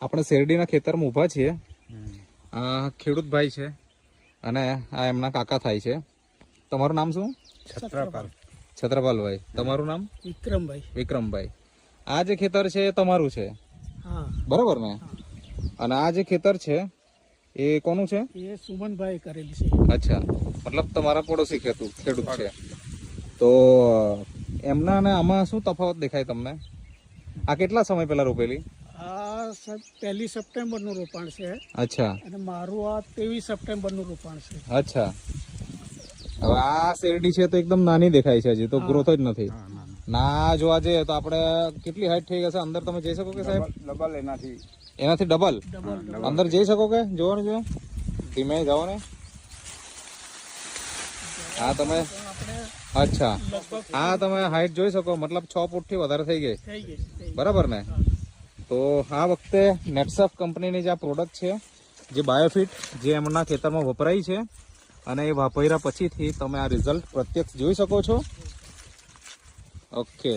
આપણે શેરડીના ખેતરમાં ઊભા છીએ. આ ખેડૂત ભાઈ છે અને આ એમના કાકા થાય છે. તમારું નામ શું? છત્રપાલભાઈ. તમારું નામ? વિક્રમભાઈ. આ જે ખેતર છે એ તમારું છે, બરોબર ને? અને આ જે ખેતર છે એ કોનું છે? એ સુમનભાઈ કરેલી છે. અચ્છા, મતલબ તમારા પડોશી ખેડૂત છે. તો એમના અને આમાં શું તફાવત દેખાય તમને? આ કેટલા સમય પહેલા રોપેલી? આ 1 સપ્ટેમ્બર નું રોપાણ છે. અચ્છા. અને મારું આ 23 સપ્ટેમ્બર નું રોપાણ છે. અચ્છા. હવે આ શેરડી છે તો એકદમ નાની દેખાય છે, હજી તો ગ્રોથ જ નથી. ના જોવા જઈએ તો આપણે કેટલી હાઈટ થઈ ગઈ છે? અંદર તમે જઈ શકો કે સાહેબ? ડબલ એનાથી ડબલ અંદર જઈ શકો કે? જોવાનું છે, ધીમે જાઓ ને. હા તમે, અચ્છા, હા તમે હાઈટ જોઈ શકો, મતલબ 6 ફૂટથી વધારે થઈ ગઈ, બરાબર ને? તો આ વખતે નેટસફ કંપનીની જે આ પ્રોડક્ટ છે, જે બાયોફિટ, જે એમના ખેતરમાં વપરાય છે, અને એ વાપર્યા પછીથી તમે આ રિઝલ્ટ પ્રત્યક્ષ જોઈ શકો છો. ઓકે.